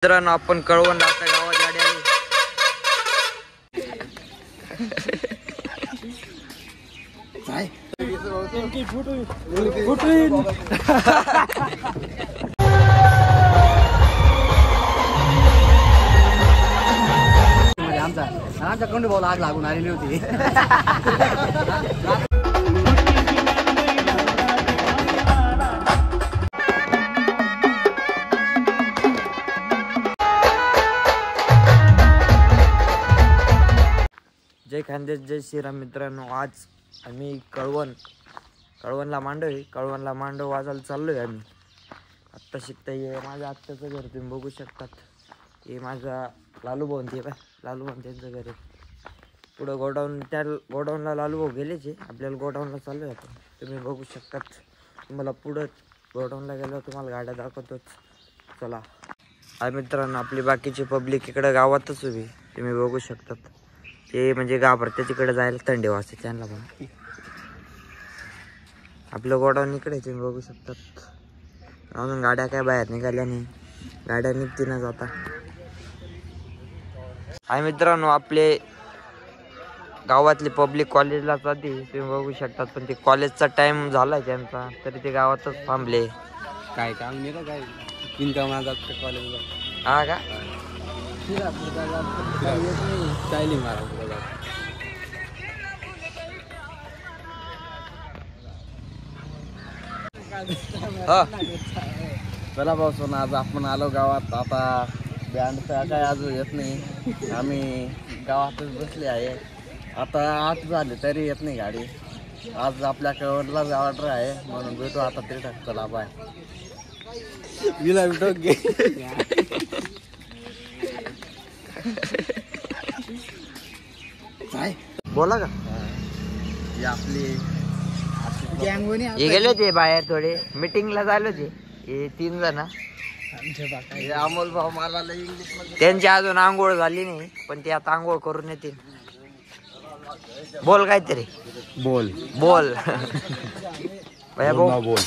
मित्रांनो आपण कळवण आता गावात गाडी आली. आमच्या कंडू भाऊला आग लागून आलेली होती. जय खानदेश जय श्रीराम. मित्रांनो आज आम्ही कळवणला मांडव वाजायला चाललोय. आम्ही आत्ता शिकता ये माझ्या आत्ताचं घर तुम्ही बघू शकतात. हे माझा लालू भाऊ ते काय लालू भाऊ त्यांचं घर आहे. पुढं गोडाऊनला लालू भाऊ गेलेचे. आपल्याला गोडाऊनला चाललो आहे आपण. तुम्ही बघू शकतात. तुम्हाला पुढं गोडाऊनला गेलो तुम्हाला गाड्या दाखवतोच. चला. हा मित्रांनो आपली बाकीची पब्लिक इकडं गावातच उभी तुम्ही बघू शकतात. ते म्हणजे घाबरते तिकडे जायला थंडी वाजते त्यांना पण. आपलं गोडाऊन इकडे तुम्ही बघू शकतात. अजून गाड्या काय बाहेर निघाल्या नाही. गाड्या निघतीनच आता. हाय मित्रांनो आपले गावातली पब्लिक कॉलेजला जाते तुम्ही बघू शकतात. पण ते कॉलेजचा टाइम झालाय त्यांचा तरी ते गावातच थांबले. काय काम नाही का काय बिनकामा जात कॉलेजला. हा का स्टायलिंग मारा. चला पासून आज आपण आलो गावात. आता बँडचा काय अजून येत नाही. आम्ही गावातच बसले आहे. आता 8 झाले तरी येत नाही गाडी. आज आपल्या कळवणला ऑर्डर आहे म्हणून भेटू आता ते टाक. चला बाय. विला भेटो घे. बोला का आपली हे गेले ते बाहेर थोडे मीटिंगला झाले ते. हे 3 जण अमोल भाऊ मला इंग्लिश मध्ये. त्यांची अजून आंघोळ झाली नाही पण ते आता आंघोळ करून येतील. बोल काहीतरी बोल भैया भाऊ बोल.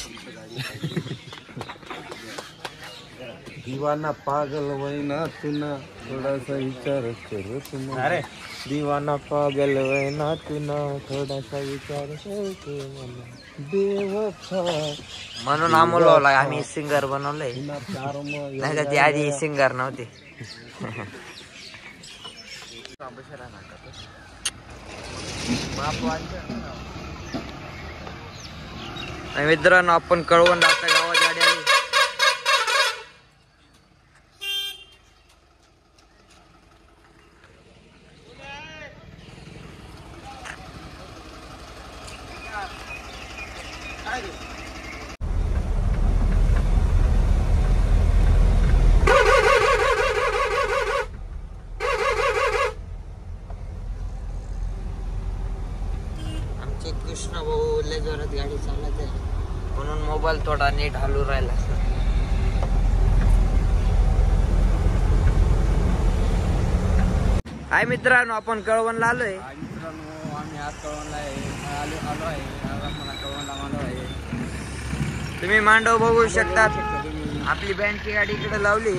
दीवाना पागल वैना तुना थोडासा विचार करो तुम. अरे दीवाना पागल वैना तुना थोडासा विचार करो बेवफा. म्हणून अमोल भाऊला आम्ही सिंगर बनवलंय. नाही का ती आधी सिंगर नव्हते. मित्रांनो आपण कळवण आता गावात गाडी आली. आमचे कृष्ण भाऊ लय जोरात गाडी चालत आहे म्हणून मोबाईल थोडा नीट हलू राहिला. हाय मित्रांनो आपण कळवणला आलोय. मित्रांनो आम्ही आज कळवणला आलो आहे. मला कळवणला मांडव आहे. तुम्ही मांडव बघू शकतात. आपली बँडची गाडी इकडे लावली.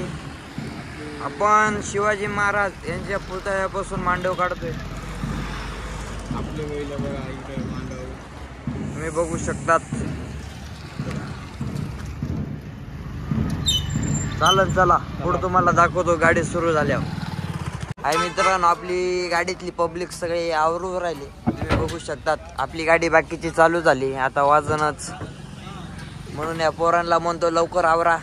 आपण शिवाजी महाराज यांच्या पुतळ्यापासून मांडव काढतोय. आपले बैल बघा इकडे मांडव तुम्ही बघू शकतात. चालन चला पुढे तुम्हाला दाखवतो गाडी सुरू झाल्यावर. हाय मित्रांनो आपली गाडीतली पब्लिक सगळी आवरून राहिली तुम्ही बघू शकतात. आपली गाडी बाकीची चालू झाली. आता वाजनच म्हणून या पोरांना म्हणतो लवकर आवरा.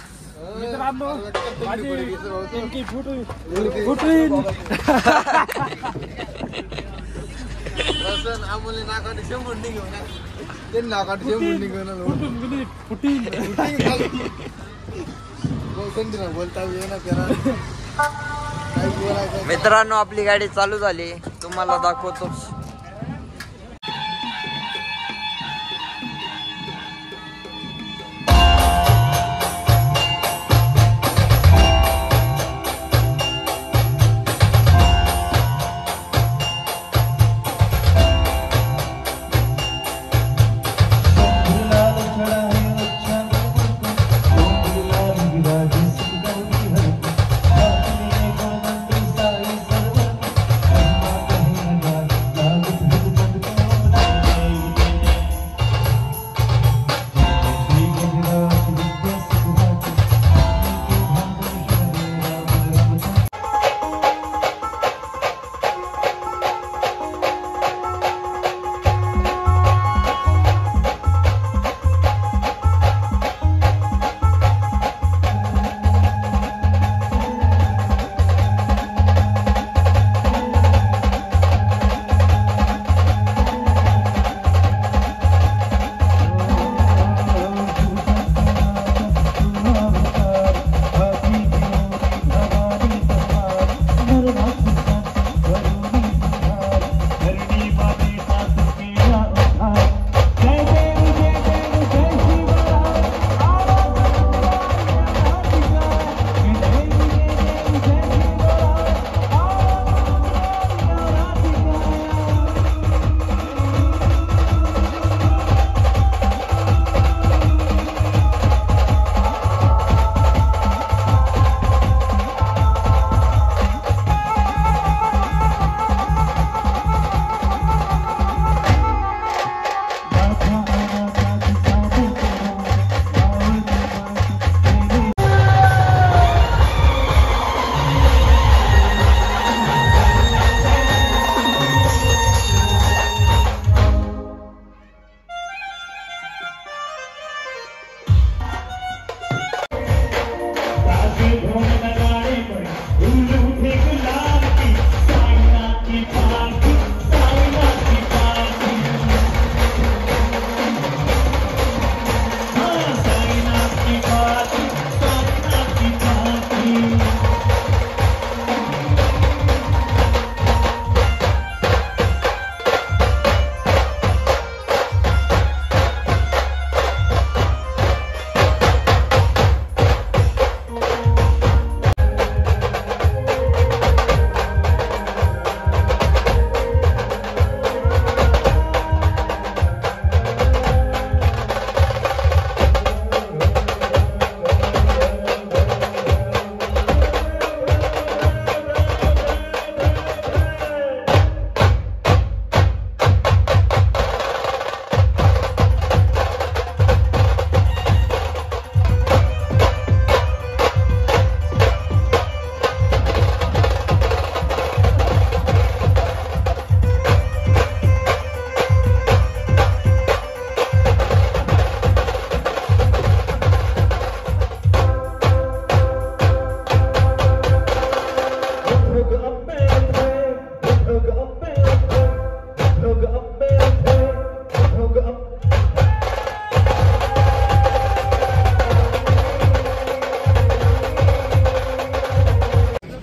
मित्रांनो आपली गाडी चालू झाली तुम्हाला दाखवतोच.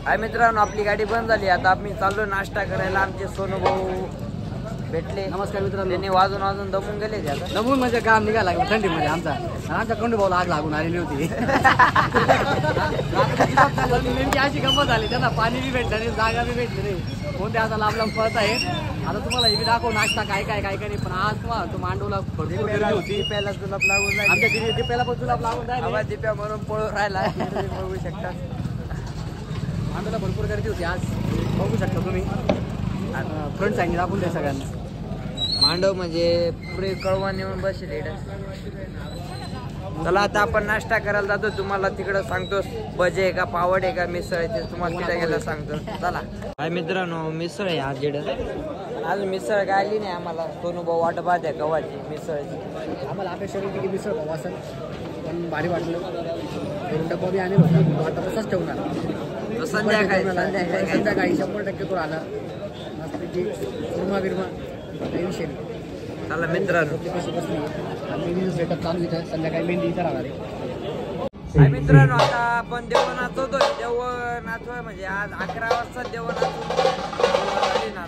हाय मित्रांनो, आपली गाडी बंद झाली. आता आम्ही चाललो नाश्ता करायला. आमचे सोनू भाऊ भेटले. नमस्कार मित्रांनो. त्यांनी वाजून दमून गेले ते आता. दमून म्हणजे काम निघाला थंडीमध्ये आमच्या कंडू भाऊला आग लागून आलेली होती. नेमकी अशी गंमत झाली, त्यांना पाणी बी भेटलं नाही, जागा बी भेटली नाही. कोणते आता लांब लांब पळत आहे. आता तुम्हाला हे बी दाखव नाश्ता काय काय काय काय नाही. पण आज तुम्हाला तो मांडवला भरपूर गर्दी होती. दिप्याला जुलाब लागून जाईल. आमच्या दिप्याला पण जुलाब लागून जाईल. आवाज दिप्या म्हणून पळून राहिला. बघू शकता मांडवला भरपूर गर्दी होती आज. बघू शकता तुम्ही. फ्रंट साईडने दाखवून द्या सगळ्यांना. मांडव म्हणजे पुढे कळवण येऊन बसले. चला आता आपण नाश्ता करायला जातो. तुम्हाला तिकडं सांगतो भजे आहे का पावड आहे का मिसळ आहे ते तुम्हाला तिथे गेला सांगतो. चला. हाय मित्रांनो, मिसळ आहे आज इकडं. आज मिसळ काय आली नाही आम्हाला. सोनू भाऊ वाट पाहत आहे गव्हाची मिसळची. आम्हाला अपेक्षा होती की मिसळ भाऊ असेल, पण भारी वाटलं. डब्बा बी आणलं होतं, आता तसंच ठेवणार. संध्याकाळी 100% तो आला. मस्तपैकी कुर्मा बिर्मा काही विषय नाही. चला मित्रांनो, कशी बसली आम्ही सेटअप चालू इथं. संध्याकाळी मेहंदी इथं राहणार आहे. हाय मित्रांनो, आता आपण देव नाचवतो. देव नाचवाय म्हणजे आज 11 वाजता देव नाचवून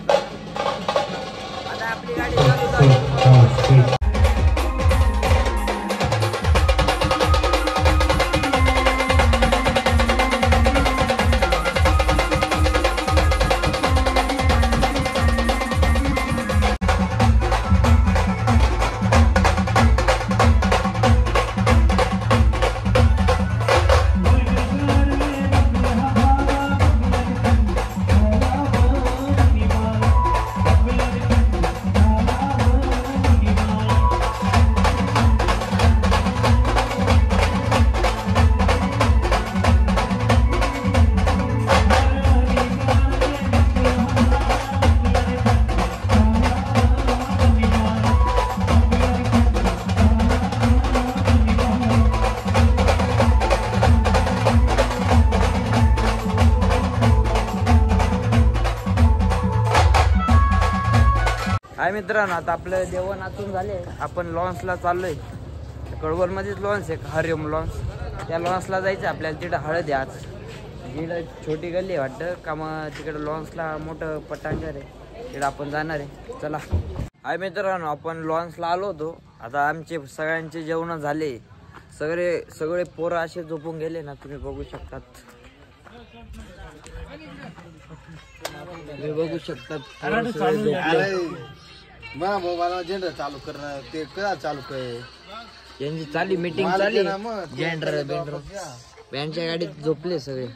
आता आपली गाडी चालू झाली. हाय मित्रांनो, आता आपलं जेवण नाचून झाले. आपण लॉन्सला चाललोय. कळवणमध्येच लॉन्स आहे, हरिओम लॉन्स. त्या लॉन्सला जायचं आपल्याला. तिकडं हळद आहे आज. तिकडं छोटी गल्ली आहे वाटतं का, मग तिकडं लॉन्सला मोठं पटांगर आहे, तिकडं आपण जाणार आहे. चला. हाय मित्रांनो, आपण लॉन्सला आलो होतो. आता आमचे सगळ्यांचे जेवण झाले. सगळे पोरं असे झोपून गेले ना, तुम्ही बघू शकतात. बघू शकतात. मला जेंडर चालू करणं ते करा चालू काय यांची चालली मीटिंग चालली. बँडच्या गाडीत झोपले सगळे.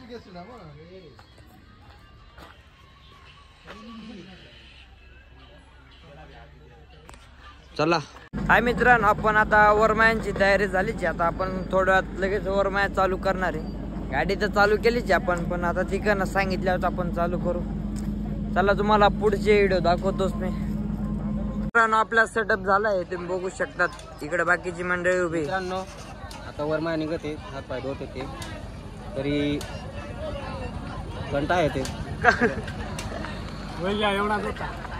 चला. हाय मित्रांनो, आपण आता वरमायांची तयारी झालीच. आता आपण थोड्यात लगेच वरमाया चालू करणार आहे. गाडी तर चालू केलीच आपण, पण आता तिकडनं सांगितल्यावर आपण चालू करू. चला, तुम्हाला पुढचे व्हिडिओ दाखवतोच मी. मित्रांनो, आपला सेटअप झालाय, तुम्ही बघू शकतात. इकडे बाकीची मंडळी उभी. मित्रांनो, आता वरमाया निघते, हात पाय धुत येते, तरी घंटा येते.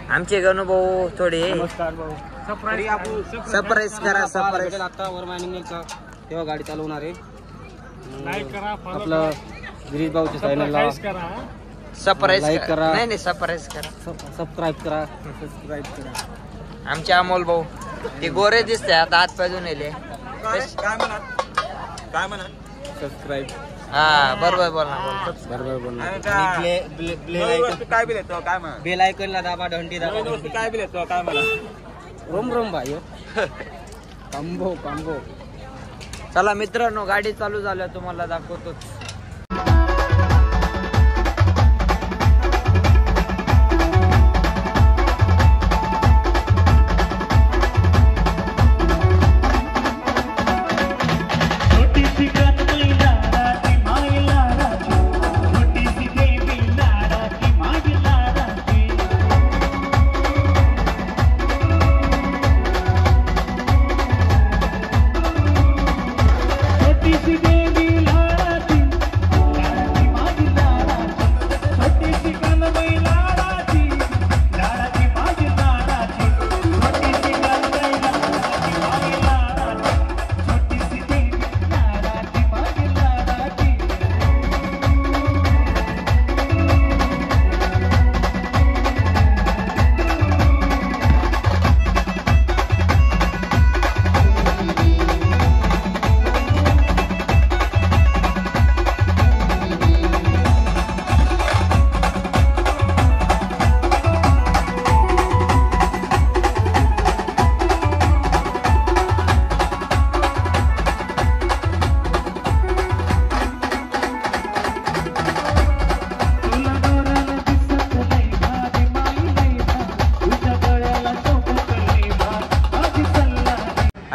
आमचे गणू भाऊ थोडे सरप्राईज करा. आता वरमाया निघेल का तेव्हा गाडी चालवणार आहे. आपलं गिरीश भाऊच्या चॅनलला सरप्राईज करा. नाही सरप्राईज करा. सबस्क्राईब करा. आमचे अमोल भाऊ ते गोरे दिसते. आता हात पाय धुवून येले. काय म्हणा सबस्क्राईब. हा बरोबर बोलणार. काय बिल येतो काय म्हणा. बेल आयकॉनला दाबा, घंटी दाबा. काय बिल येतो काय म्हणा. रोम रोम भाई. कांबो. चला मित्रांनो, गाडी चालू झाल्या तुम्हाला दाखवतो. देवी लाडा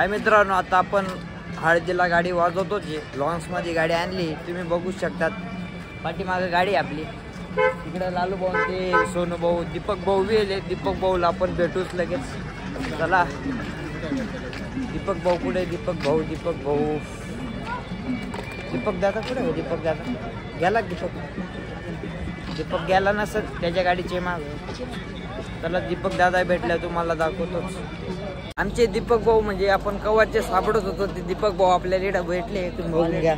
हाय मित्रांनो, आता आपण हळदीला गाडी वाजवतोच आहे. लॉन्समध्ये गाडी आणली, तुम्ही बघू शकतात. पाठीमागं गाडी आपली. तिकडे लालू भाऊ ते सोनू भाऊ दीपक भाऊ बी आले. दीपक भाऊला आपण भेटूच लगेच. चला दीपक भाऊ कुठे? दीपक भाऊ दीपक दादा कुठे? दीपक दादा गेला. दीपक गेला नसत, त्याच्या गाडीचे माग. त्याला दीपक दादा भेटल्या, तुम्हाला दाखवतोच. आमचे दीपक भाऊ म्हणजे आपण कवरचे सापडत होतो, ते दीपक भाऊ आपल्याला इकडे भेटले. तुम्ही बघून घ्या.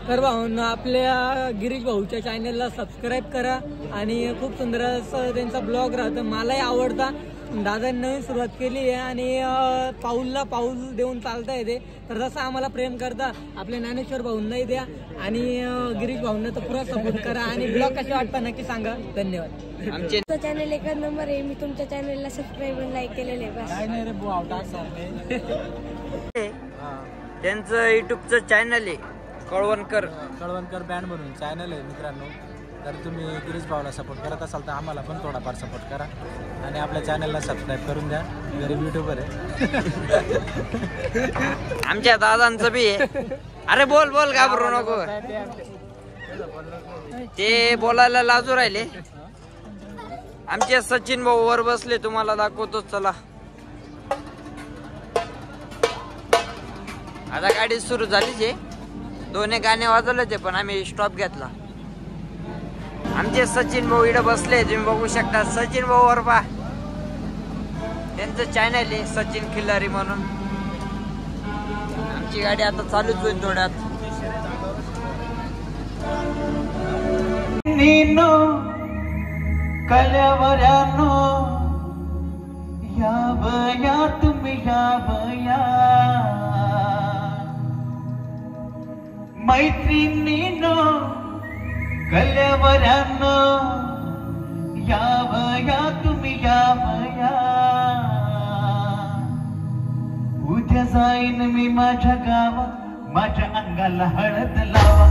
तर भाऊंना आपल्या गिरीश भाऊच्या चॅनलला सबस्क्राईब करा आणि खूप सुंदर असं त्यांचा ब्लॉग राहतं. मलाही आवडता. दादांनी नवीन सुरुवात केली आहे आणि पाऊलला पाऊल देऊन चालता येते. तर जसं आम्हाला प्रेम करता आपल्या ज्ञानेश्वर भाऊंनाही द्या आणि गिरीश भाऊंना तर पुरा सपोर्ट करा. आणि ब्लॉग कसे वाटता नक्की सांगा. धन्यवाद. आमचे चॅनल एकच नंबर आहे. मी तुमच्या चॅनलला सबस्क्राईब आणि लाईक केलेले आहे. काय नाही रे भाऊ, त्यांचं युट्यूबचं चॅनल आहे कळवणकर बँड म्हणून चॅनल आहे मित्रांनो. तर तुम्ही गिरीश भाऊला सपोर्ट करत असाल तर आम्हाला पण थोडाफार सपोर्ट करा आणि आपल्या चॅनलला सबस्क्राईब करून द्या. गरीब युट्यूबर आहे. आमच्या दादांचं बी आहे. अरे बोल घाबरू नको. ते बोलायला लाजू राहिले. आमचे सचिन भाऊ वर बसले, तुम्हाला दाखवतो. चला आता गाडी सुरू झालीच आहे. दोन्ही गाणे वाजवले ते, पण आम्ही स्टॉप घेतला. आमचे सचिन भाऊ इकडे बसले, तुम्ही बघू शकता. सचिन भाऊ वर पा, त्यांचं चॅनल आहे सचिन खिल्लारी म्हणून. आमची गाडी आता चालूच होईल थोड्यात. कल्यावऱ्यानो या बया तुम्ही या बया मैत्रिणीनो कल्यावऱ्यानो या बया तुम्ही या बया. उद्या जाईन मी माझ्या गावा, माझ्या अंगाला हळद लावा.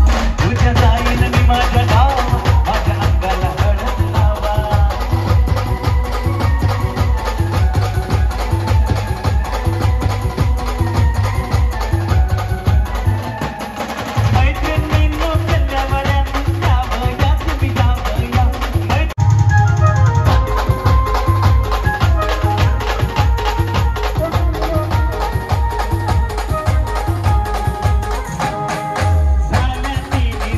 उद्या जाईन मी माझ्या गावा, माझ्या अंगाला हळद लावा. मैत्रिणींनो कल्यावऱ्यानो या बया तुम्ही या बया. झाल्या तिन्ही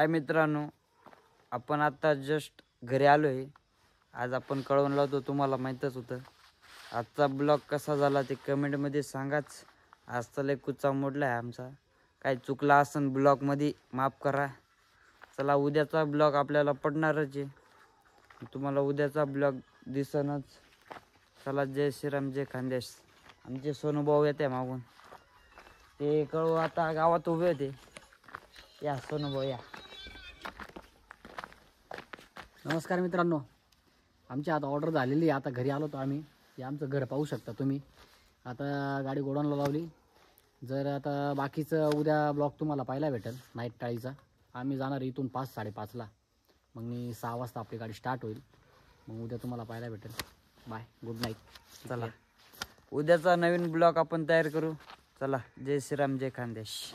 हाय मित्रांनो, आपण आता जस्ट घरी आलो आहे. आज आपण कळवून लावतो, तुम्हाला माहीतच होतं. आजचा ब्लॉग कसा झाला ते कमेंटमध्ये सांगाच. आज तर लय कुचा मोडला आहे आमचा. काय चुकला असन ब्लॉगमध्ये माफ करा. चला उद्याचा ब्लॉग आपल्याला पडणारच आहे. तुम्हाला उद्याचा ब्लॉग दिसनच. चला जय श्रीराम जय खानदेश. आमचे सोनूभाऊ येते मागून, ते कळू आता गावात उभे होते. या सोनूभाऊ या. नमस्कार मित्रांनो, आमची आता ऑर्डर झालेली आहे. आता घरी आलो तो आम्ही. हे आमचं घर पाहू शकता तुम्ही. आता गाडी गोडाऊनला लावली. जर आता बाकीचं उद्या ब्लॉग तुम्हाला पाहायला भेटेल नाईट टाळीचा. आम्ही जाणार इथून 5-5:30ला. मग मी 6 वाजता आपली गाडी स्टार्ट होईल. मग उद्या तुम्हाला पाहायला भेटेल. Bye, good night. चला उद्याचा नवीन ब्लॉग आपण तयार करू. चला जय श्रीराम जय खानदेश.